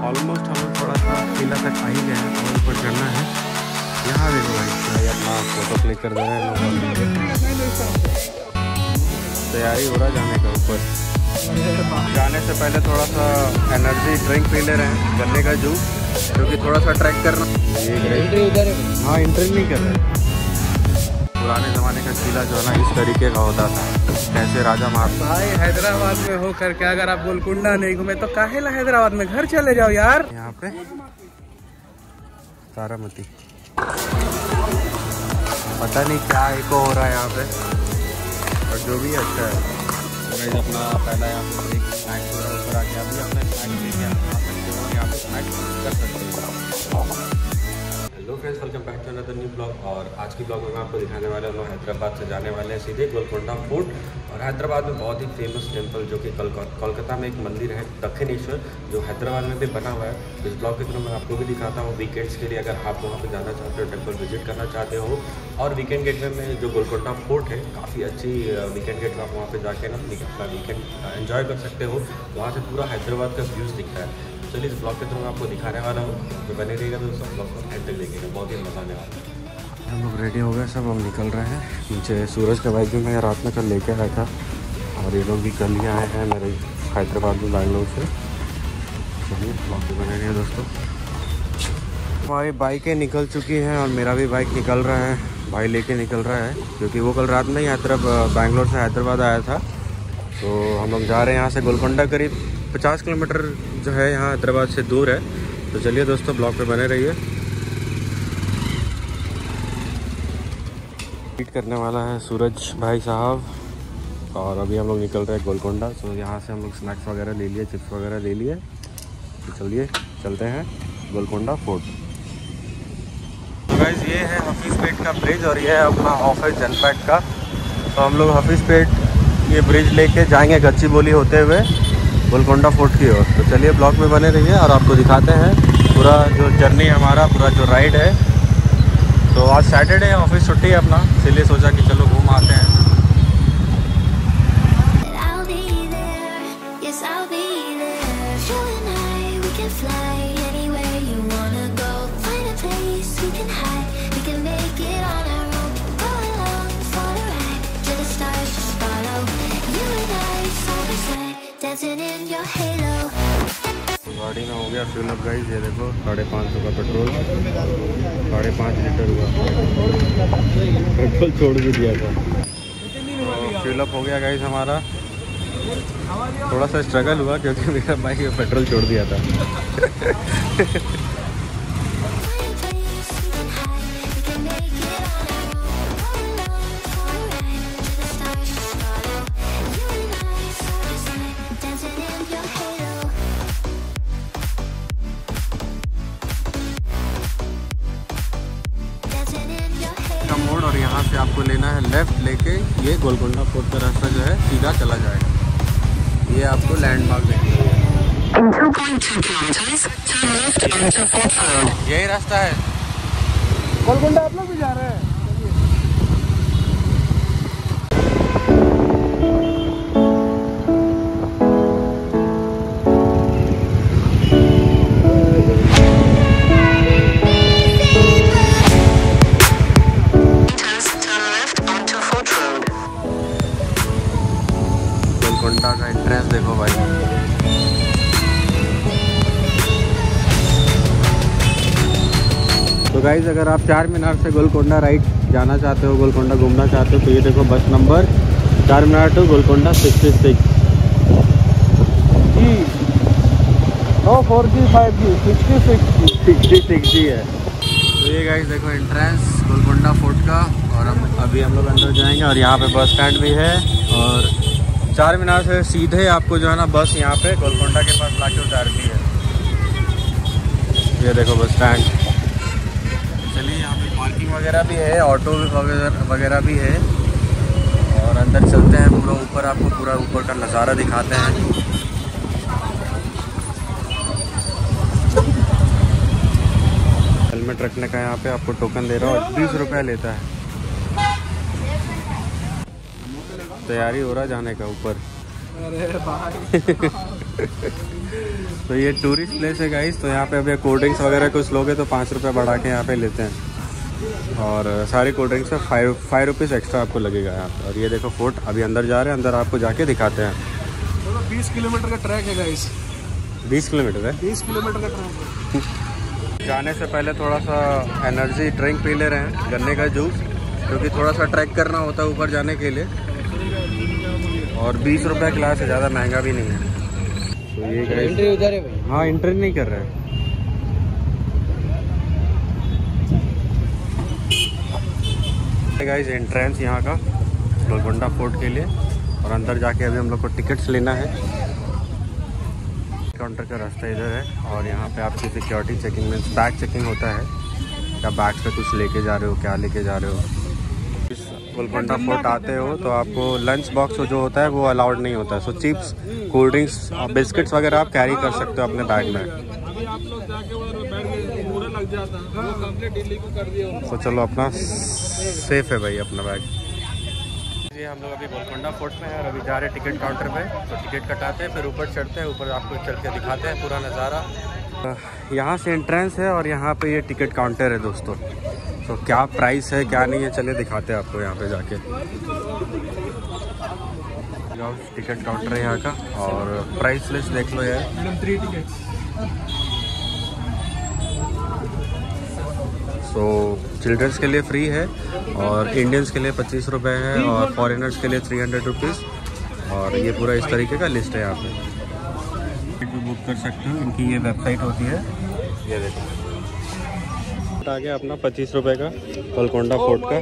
Almost हम लोग थोड़ा सा किला तक आ ही गए हैं और ऊपर चढ़ना है। यहाँ देखो भाई अपना फ़ोटो क्लिक कर दे रहे हैं लोग। तैयारी हो रहा है जाने का ऊपर। जाने से पहले थोड़ा सा एनर्जी ड्रिंक पी ले रहे हैं, गन्ने का जूस, क्योंकि थोड़ा सा ट्रैक करना। एंट्री उधर है। हाँ एंट्री नहीं कर रहे। पुराने ज़माने का किला जो है ना इस तरीके का होता था, कैसे राजा महाराजा। भाई हैदराबाद में हो करके अगर आप गोलकुंडा नहीं घूमे तो काहेला हैदराबाद में घर चले जाओ यार। यहाँ पे तारामती, पता नहीं क्या एको हो रहा है यहाँ पे, और जो भी अच्छा है। तो अपना पहला यहाँ पे एक स्नैक्स ऊपर आके अभी अपने स्नैक्स लेके आ सकते हो, यहाँ पे स्नैक्स कर सकते हो। Hello friends, welcome back to another new blog. और आज की ब्लॉग में मैं आपको दिखाने वाले हम लोग हैदराबाद से जाने वाले हैं सीधे गोलकुंडा फोर्ट। और हैदराबाद में बहुत ही फेमस टेम्पल जो कि कोलकाता में एक मंदिर है दक्षिणेश्वर, जो हैदराबाद में भी बना हुआ है। इस ब्लॉग के थ्रू मैं आपको भी दिखाता हूँ वीकेंड्स के लिए, अगर आप वहाँ पर जाना चाहते हो, टेम्पल विजिट करना चाहते हो। और वीकेंड गेटवे में जो गोलकुंडा फोर्ट है, काफ़ी अच्छी वीकेंड गेटवे, आप वहाँ पर जाके ना अपना वीकेंड एंजॉय कर सकते हो। वहाँ से पूरा हैदराबाद का व्यूज़ दिखता है। चलिए इस ब्लॉग के थ्रू मैं आपको दिखाने वाला हूँ, तो बने रहिएगा दोस्तों, ब्लॉग को एंड तक देखिएगा, बहुत ही मज़ा आने वाला है। हम लोग रेडी हो गए सब, हम निकल रहे हैं। नीचे सूरज का बाइक भी मैं रात में कल लेके आया था, और ये लोग भी कल ही आए हैं मेरे हैदराबाद में बैंगलोर से। चलिए ब्लॉग पे बने रहिए दोस्तों। हमारी बाइकें निकल चुकी हैं और मेरा भी बाइक निकल रहा है, भाई लेके निकल रहा है, क्योंकि वो कल रात में ही बैंगलोर से हैदराबाद आया था। तो हम लोग जा रहे हैं यहाँ से गोलकुंडा, करीब 50 किलोमीटर जो है यहाँ हैदराबाद से दूर है। तो चलिए दोस्तों ब्लॉग पे बने रहिए। मीट करने वाला है सूरज भाई साहब, और अभी हम लोग निकल रहे हैं गोलकुंडा। तो यहाँ से हम लोग स्नैक्स वगैरह ले लिए, चिप्स वगैरह ले लिए। तो चलिए चलते हैं गोलकुंडा फोर्ट। तो गाइस ये है हफीज़ पेट का ब्रिज, और ये है अपना ऑफिस जनपैट का। तो हम लोग हफीज़ पेट ये ब्रिज लेके जाएंगे गच्चीबोली होते हुए गोलकुंडा फोर्ट की ओर। तो चलिए ब्लॉग में बने रहिए और आपको दिखाते हैं पूरा जो जर्नी हमारा, पूरा जो राइड है। तो आज सैटरडे है, ऑफिस छुट्टी है अपना, इसलिए सोचा कि चलो घूम आते हैं। गाड़ी में हो गया फिल अप गाइस, ये देखो 550 का पेट्रोल, 5.5 लीटर हुआ पेट्रोल छोड़ भी दिया था। तो फिल अप हो गया गाइस हमारा। थोड़ा सा स्ट्रगल हुआ क्योंकि मेरा बाइक में पेट्रोल छोड़ दिया था। मोड़, और यहाँ से आपको लेना है लेफ्ट, लेके ये गोलकुंडा फोर्ट का रास्ता जो है सीधा चला जाएगा। ये आपको लैंडमार्क देखिए, यही रास्ता है गोलकुंडा। आप लोग भी जा रहे हैं? गोलकुंडा का एंट्रेंस देखो भाई। तो गाइज अगर आप चार मीनार से गोलकुंडा राइट जाना चाहते हो, गोलकुंडा घूमना चाहते हो, तो ये देखो bus number Charminar to Golconda 66 G, no 4G 5G 66 G है। तो ये गाइज देखो एंट्रेंस गोलकुंडा फोर्ट का, और अभी हम लोग अंदर जाएंगे। और यहाँ पे बस स्टैंड भी है, और चार मीनार से सीधे आपको जो है ना बस यहाँ पे गोलकुंडा के पास लाके उतारती है। ये देखो बस स्टैंड। चलिए यहाँ पे पार्किंग वगैरह भी है, ऑटो वगैरह भी है। और अंदर चलते हैं, पूरा ऊपर आपको पूरा ऊपर का नज़ारा दिखाते हैं। हेलमेट रखने का यहाँ पे आपको टोकन दे रहा है, और 20 रुपये लेता है। तैयारी हो रहा है जाने का ऊपर। अरे भाई तो ये टूरिस्ट प्लेस है गाइस। तो यहाँ पे अभी कोल्ड ड्रिंक्स वगैरह कुछ लोगे तो 5 रुपये बढ़ा के यहाँ पे लेते हैं, और सारी कोल्ड ड्रिंक्स में 5 रुपीज़ एक्स्ट्रा आपको लगेगा यहाँ पे। और ये देखो फोर्ट, अभी अंदर जा रहे हैं, अंदर आपको जाके दिखाते हैं। 20 किलोमीटर का ट्रैक है गाइस। 20 किलोमीटर है? 20 किलोमीटर का ट्रैक है। जाने से पहले थोड़ा सा एनर्जी ड्रिंक पी ले रहे हैं, गन्ने का जूस, क्योंकि थोड़ा सा ट्रैक करना होता है ऊपर जाने के लिए। और 20 रुपये गिलास है, ज़्यादा महंगा भी नहीं है। तो ये एंट्री उधर है भाई। हाँ, एंट्री नहीं कर रहे हैं। गाइस एंट्रेंस यहाँ का गोलकुंडा फोर्ट के लिए, और अंदर जाके अभी हम लोग को टिकट्स लेना है। काउंटर का रास्ता इधर है, और यहाँ पे आपकी सिक्योरिटी चेकिंग में बैग चेकिंग होता है, क्या बैग पे कुछ लेके जा रहे हो, क्या लेके जा रहे हो। इस गोलकुंडा फोर्ट आते हो तो आपको लंच बॉक्स जो होता है वो अलाउड नहीं होता है। सो चिप्स, कोल्ड ड्रिंक्स, बिस्किट्स वगैरह आप कैरी कर सकते हो अपने बैग में। तो चलो, अपना सेफ है भाई अपना बैग। ये हम लोग अभी गोलकुंडा फोर्ट में है और अभी जा रहे हैं टिकट काउंटर पे। तो टिकट कटाते हैं, फिर ऊपर चढ़ते हैं, ऊपर आपको चढ़ के दिखाते हैं पूरा नज़ारा। यहाँ से एंट्रेंस है और यहाँ पे ये टिकट काउंटर है दोस्तों। तो क्या प्राइस है क्या नहीं है, चलिए दिखाते हैं आपको यहाँ पे जाके। टिकट काउंटर है यहाँ का, और प्राइस लिस्ट देख लो यार। 3 टिकट्स। तो चिल्ड्रंस के लिए फ्री है, और इंडियंस के लिए 25 रुपये है, और फॉरेनर्स के लिए 300 रुपीज़। और ये पूरा इस तरीके का लिस्ट है यहाँ पे। टिकट भी बुक कर सकते हो, इनकी ये वेबसाइट होती है, ये देखो। आ गया अपना 25 रुपये का गोलकुंडा फोर्ट का,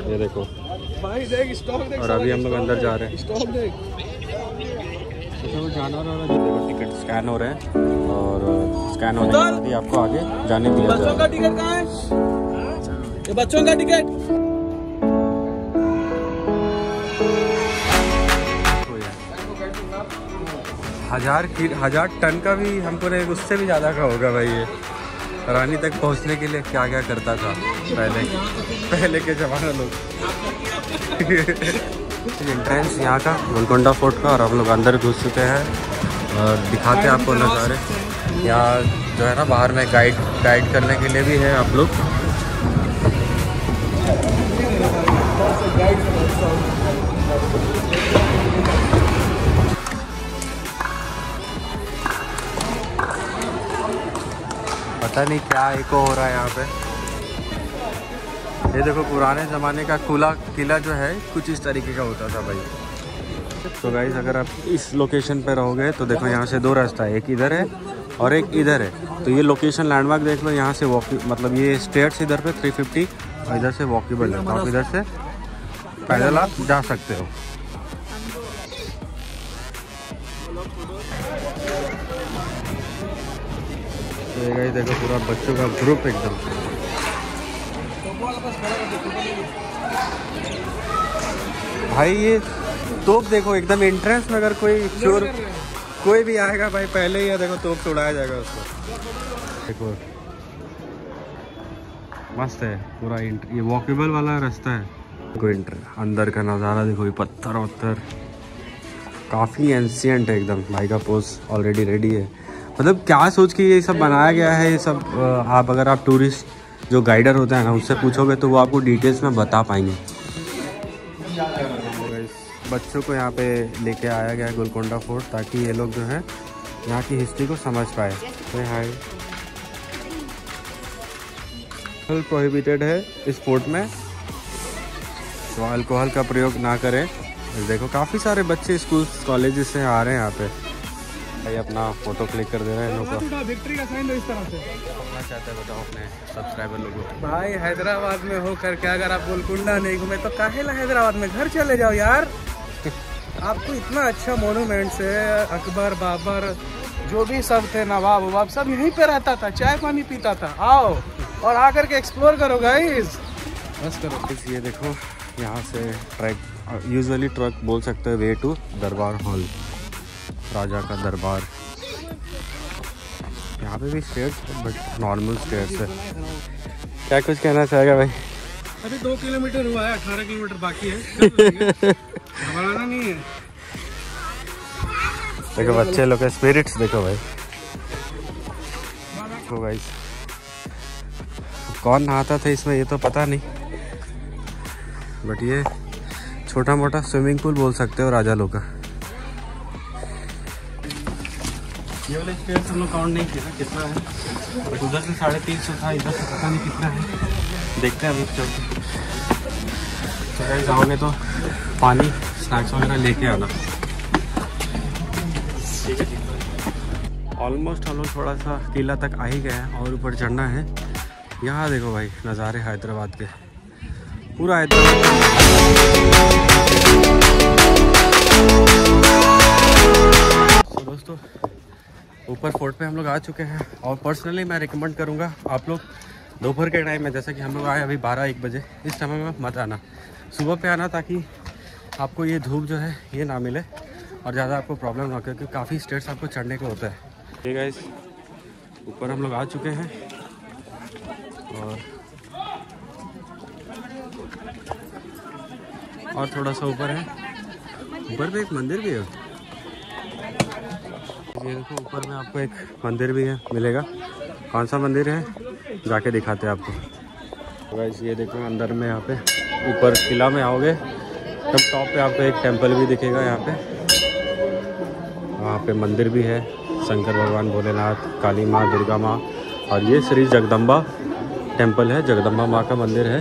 ये देखो भाई देख, स्टॉक देख। और अभी हम लोग अंदर जा रहे हैं। स्टॉक देख। अच्छा, वो जाना रहा है, देखो टिकट स्कैन हो रहे हैं, और स्कैन होने के बाद ही आपको आगे जाने दिया बच्चों का टिकट कहाँ है? ये बच्चों का टिकट। 1000 टन का भी हमको नहीं, उससे भी ज़्यादा का होगा भाई। ये रानी तक पहुंचने के लिए क्या क्या करता था पहले के ज़माना लोग। एंट्रेंस यहाँ का गोलकुंडा फोर्ट का, और हम लोग अंदर घुस चुके हैं और दिखाते हैं आपको नज़ारे। यहाँ जो है ना, बाहर में गाइड करने के लिए भी है आप लोग। पता नहीं क्या इको हो रहा है यहाँ पे। ये देखो, पुराने ज़माने का किला जो है कुछ इस तरीके का होता था भाई। तो गाइस, अगर आप इस लोकेशन पे रहोगे तो देखो, यहाँ से 2 रास्ता है, एक इधर है और एक इधर है। तो ये लोकेशन लैंडमार्क देख लो, यहाँ से मतलब ये स्टेयर्स इधर पे 350, और इधर से वॉकेबल है, तो आप इधर से पैदल आप जा सकते हो। तो ये गाइस देखो, पूरा बच्चों का ग्रुप एकदम। भाई ये तोप देखो एकदम एंट्रेंस में, अगर कोई भी आएगा भाई, पहले ही देखो तोप उड़ाया जाएगा उसको। देखो मस्त है पूरा, ये वॉकेबल वाला रास्ता है। देखो अंदर का नज़ारा देखो, ये पत्थर वत्थर काफ़ी एंशिएंट है एकदम। भाई का पोज ऑलरेडी रेडी है। मतलब क्या सोच के ये सब बनाया गया है, ये सब आप अगर आप टूरिस्ट जो गाइडर होता है ना, उससे पूछोगे तो वो आपको डिटेल्स में बता पाएंगे। बच्चों को यहाँ पे लेके आया गया है गोलकुंडा फोर्ट, ताकि ये लोग जो है यहाँ की हिस्ट्री को समझ पाए। तो हाय, प्रोहिबिटेड है इस फोर्ट में, तो अल्कोहल का प्रयोग ना करें। देखो काफ़ी सारे बच्चे स्कूल कॉलेज से आ रहे हैं यहाँ पे। भाई अपना फोटो क्लिक कर दे रहे हैं इन लोग का। विक्ट्री का साइन दो इस तरह से। क्या चाहते हैं बताओ अपने सब्सक्राइबर लोगों को। भाई हैदराबाद में हो करके अगर आप गोलकुंडा नहीं घूमे तो काहेला हैदराबाद में, घर चले जाओ यार। आपको इतना अच्छा मोनूमेंट्स है, अकबर बाबर जो भी सब थे, नवाब ववाब सब यहीं पे रहता था, चाय पानी पीता था। आओ और आकर के एक्सप्लोर करो गाइस, बस करो। ये देखो, यहाँ से ट्रैक, यूजुअली ट्रक बोल सकते हैं, वे टू दरबार हॉल, राजा का दरबार। यहाँ पे भी स्टेयर्स, बट नॉर्मल स्टेयर्स है। क्या कुछ कहना चाहेगा भाई? अभी 2 किलोमीटर हुआ है, 18 किलोमीटर बाकी है। घबराना नहीं है। देखो बच्चे लोग के स्पिरिट्स देखो भाई। देखो भाई कौन नहाता था इसमें ये तो पता नहीं, बट ये छोटा मोटा स्विमिंग पूल बोल सकते हो राजा लोग का। ये वाला स्पेस हम लोग काउंट नहीं किया ना कितना है, बट उधर से 350 था, इधर से पता नहीं कितना है, देखते हैं अभी चलते। तो गाइस जाओगे तो पानी स्नैक्स वगैरह लेके आना, ठीक है। ऑलमोस्ट हम लोग थोड़ा सा किला तक आ ही गए हैं और ऊपर चढ़ना है। यहाँ देखो भाई नज़ारे हैदराबाद के, पूरा हैदराबाद। तो दोस्तों ऊपर फोर्ट पे हम लोग आ चुके हैं और पर्सनली मैं रिकमेंड करूँगा आप लोग दोपहर के टाइम में, जैसे कि हम लोग आए अभी 12-1 बजे, इस समय में मत आना, सुबह पे आना, ताकि आपको ये धूप जो है ये ना मिले और ज़्यादा आपको प्रॉब्लम ना हो, क्योंकि काफ़ी स्टेट्स आपको चढ़ने को होता है। ठीक है गाइस, ऊपर हम लोग आ चुके हैं और थोड़ा सा ऊपर है, ऊपर पे एक मंदिर भी है। ये देखो ऊपर में आपको एक मंदिर भी है मिलेगा, कौन सा मंदिर है जाके दिखाते हैं आपको। गाइस ये देखो अंदर में यहाँ पे ऊपर किला में आओगे तब टॉप पे आपको एक टेंपल भी दिखेगा, यहाँ पे वहाँ पे मंदिर भी है, शंकर भगवान, भोलेनाथ, काली माँ, दुर्गा माँ, और ये श्री जगदम्बा टेंपल है, जगदम्बा माँ का मंदिर है।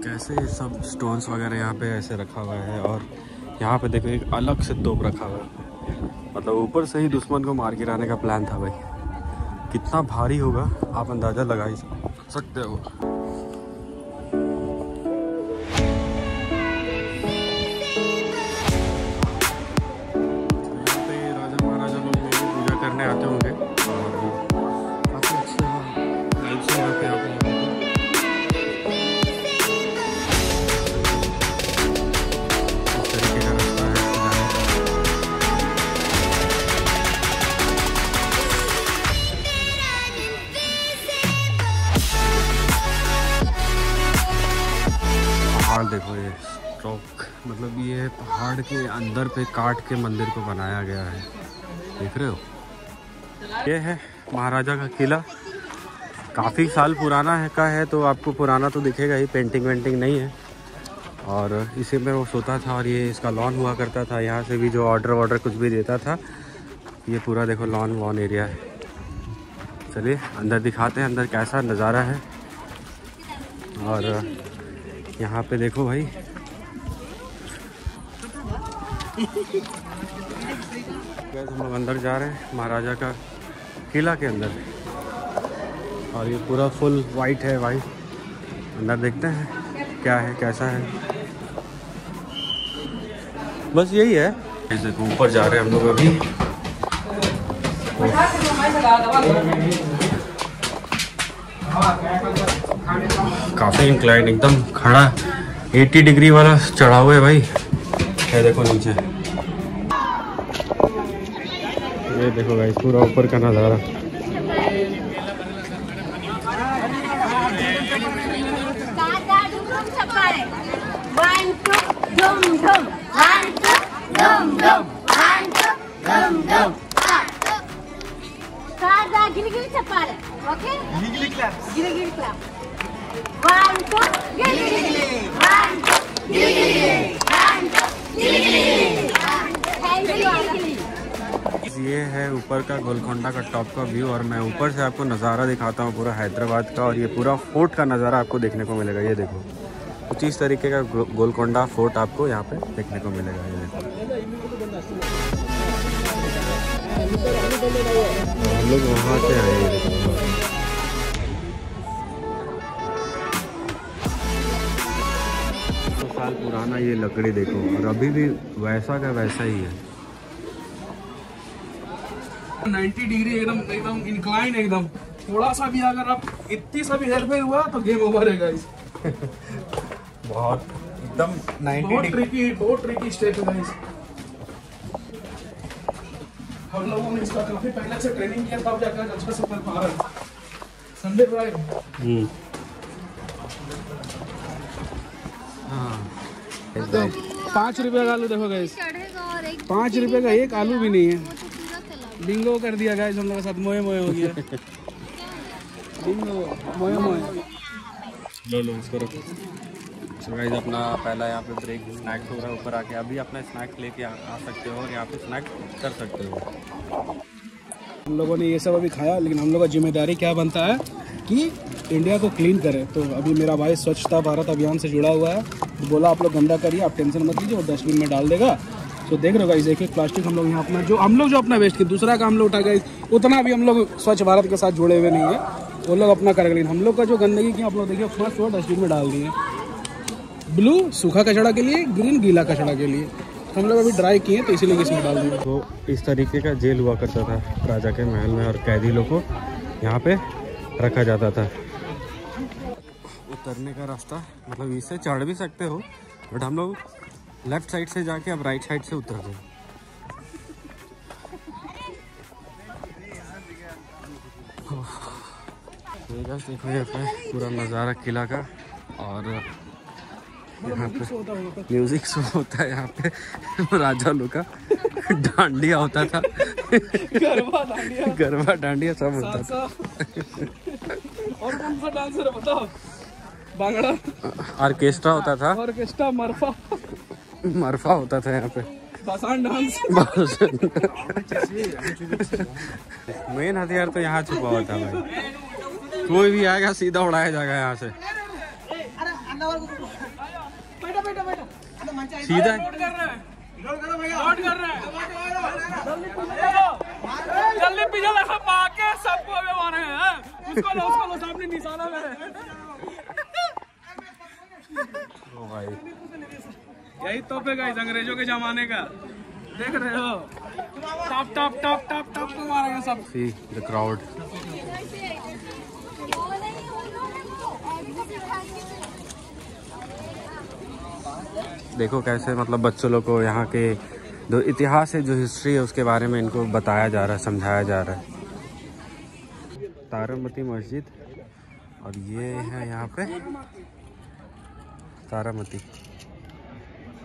कैसे ये सब स्टोन्स वगैरह यहाँ पे ऐसे रखा हुआ है, और यहाँ पे देखो एक अलग से तोप रखा हुआ है, मतलब ऊपर से ही दुश्मन को मार गिराने का प्लान था भाई। कितना भारी होगा आप अंदाज़ा लगा ही सकते हो। करने आते होंगे और काफ़ी अच्छा लाइफ से यहाँ पे आप इस तरीके का रास्ता है जाने का। पहाड़ देखो, ये रॉक, मतलब ये पहाड़ के अंदर पे काट के मंदिर को बनाया गया है, देख रहे हो। ये है महाराजा का किला, काफ़ी साल पुराना है का है, तो आपको पुराना तो दिखेगा ही, पेंटिंग वेंटिंग नहीं है, और इसी में वो सोता था और ये इसका लॉन हुआ करता था। यहाँ से भी जो ऑर्डर कुछ भी देता था, ये पूरा देखो लॉन वॉन एरिया है। चलिए अंदर दिखाते हैं अंदर कैसा नज़ारा है। और यहाँ पे देखो भाई हम लोग अंदर जा रहे हैं महाराजा का किला के अंदर, और ये पूरा फुल वाइट है भाई। अंदर देखते हैं क्या है कैसा है, बस यही है। देखो ऊपर जा रहे हैं हम लोग अभी, काफ़ी इंक्लाइन एकदम खड़ा 80 डिग्री वाला चढ़ा हुआ है भाई। ये देखो नीचे, ये देखो गाइस पूरा ऊपर का नज़ारा। ये है ऊपर का गोलकोंडा का टॉप का व्यू, और मैं ऊपर से आपको नज़ारा दिखाता हूँ पूरा हैदराबाद का, और ये पूरा फोर्ट का नज़ारा आपको देखने को मिलेगा। ये देखो कुछ इस तरीके का गोलकोंडा फोर्ट आपको यहाँ पे देखने को मिलेगा। ये देखो हम लोग वहाँ से आए हैं, तो साल पुराना ये लकड़ी देखो, और अभी भी वैसा का वैसा ही है। 90 डिग्री एकदम इंक्लाइन, एकदम थोड़ा सा भी अगर आप इतनी सा भी हेयर फेयर हुआ तो गेम ओवर है गाइस। बहुत एकदम 90 डिग्री, बहुत ट्रिकी स्टेप है गाइस। हम लोगों ने इसका काफी पहले से ट्रेनिंग किया, तब जाकर अच्छा से कर पा रहे हैं। Sunday drive. हाँ 5 रुपये का आलू देखो गाइस, चढ़ेगा और एक 5 रुपये का एक आलू भी नहीं है। वो तो पूरा चला बिंगो कर दिया गाइस हम लोग के साथ, मोए मोए हो गया। बिंगो मोए मोए। लो उसको रखो। तो गाइस अपना पहला यहाँ पे ब्रेक स्नैक्स हो रहा है, ऊपर आके अभी अपना स्नैक्स लेके आ सकते हो और यहाँ पे स्नैक्स कर सकते हो। हम लोगों ने ये सब अभी खाया, लेकिन हम लोग का जिम्मेदारी क्या बनता है कि इंडिया को क्लीन करें। तो अभी मेरा भाई स्वच्छता भारत अभियान से जुड़ा हुआ है, तो बोला आप लोग गंदा करिए, आप टेंशन मत लीजिए, वो डस्टबिन में डाल देगा। तो देख रहे हो गाइस, एक प्लास्टिक हम लोग यहाँ अपना जो अपना वेस्ट किया, दूसरा का हम लोग उठा गए, उतना भी हम लोग स्वच्छ भारत के साथ जुड़े हुए नहीं है। वो लोग अपना कर लेकिन हम लोग का जो गंदगी की आप लोग देखिए फर्स्ट वो डस्टबिन में डाल दिए। ब्लू सूखा कचड़ा के लिए, ग्रीन गीला कचड़ा के लिए। हम लोग अभी ड्राई किए तो इसीलिए इसमें डाल दिए। तो इस तरीके का जेल हुआ करता था राजा के महल में, और कैदी लोग को यहाँ पे रखा जाता था। उतरने का रास्ता मतलब इससे चढ़ भी सकते हो, बट हम लोग लेफ्ट साइड से जाके अब राइट साइड से उतर गए। देखो यहाँ पे पूरा नज़ारा किला का, और यहाँ पे म्यूजिक शो होता है। यहाँ पे राजा लोग का डांडिया होता था, गरबा डांडिया सब होता था। और कौन सा डांसर है बताओ? बांगड़ा ऑर्केस्ट्रा होता था, ऑर्केस्ट्रा मरफा होता था यहाँ पे, पासान डांस। मेन हथियार तो यहाँ छुपा हुआ था भाई, कोई भी आएगा सीधा उड़ाया जाएगा यहाँ से सीधा। जल्दी पीछे लगा पाके सबको अबे मारे हैं, उसको लो सामने निशाना में। ओ भाई यही तो पे गाइस अंग्रेजों के जमाने का, देख रहे हो? Top top top top top को मारेंगे सब। See the crowd. देखो कैसे मतलब बच्चों लोग को यहाँ के जो इतिहास है, जो हिस्ट्री है, उसके बारे में इनको बताया जा रहा है, समझाया जा रहा है। तारामती मस्जिद, और ये है यहाँ पे तारामती,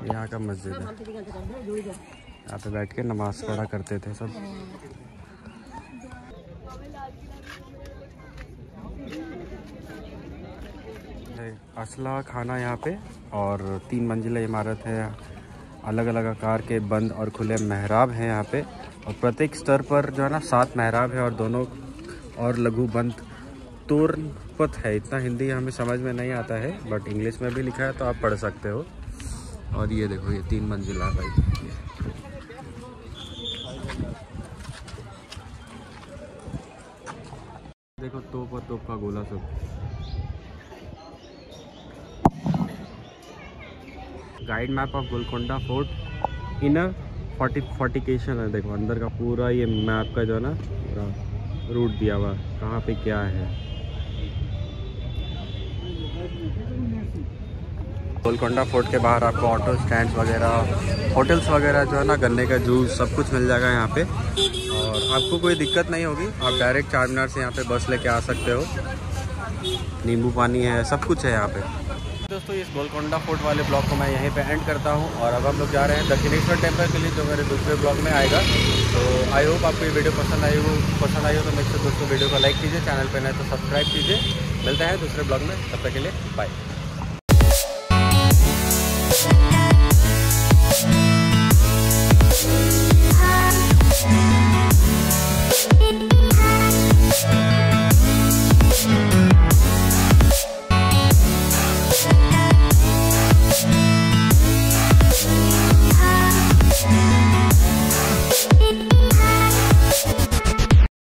यहाँ का मस्जिद है। यहाँ पे बैठ के नमाज पढ़ा करते थे सब। असला खाना यहाँ पे, और 3 मंजिला इमारत है। अलग अलग आकार के बंद और खुले मेहराब हैं यहाँ पे, और प्रत्येक स्तर पर जो है ना 7 मेहराब है, और दोनों और लघु बंद तोरणपथ है। इतना हिंदी हमें समझ में नहीं आता है, बट इंग्लिश में भी लिखा है तो आप पढ़ सकते हो। और ये देखो ये 3 मंजिला है भाई। देखो तोप और तोप का गोला सब। Guide map of Golconda fort inner fortification है। देखो अंदर का पूरा ये मैप का जो है ना पूरा रूट दिया हुआ, कहाँ पे क्या है। गोलकोंडा फोर्ट के बाहर आपको ऑटो स्टैंड वगैरह, होटल्स वगैरह जो है ना, गन्ने का जूस सब कुछ मिल जाएगा यहाँ पे, और आपको कोई दिक्कत नहीं होगी। आप डायरेक्ट चारमीनार से यहाँ पे बस लेके आ सकते हो। नींबू पानी है, सब कुछ है यहाँ पे। दोस्तों इस गोलकोंडा फोर्ट वाले ब्लॉग को मैं यहीं पे एंड करता हूँ, और अब हम लोग जा रहे हैं दक्षिणेश्वर टेम्पल के लिए, जो मेरे दूसरे ब्लॉग में आएगा। तो आई होप आपको ये वीडियो पसंद आई हो तो मेरे से दोस्तों वीडियो को लाइक कीजिए, चैनल पे नए तो सब्सक्राइब कीजिए। मिलते हैं दूसरे ब्लॉग में, तब तक के लिए बाय।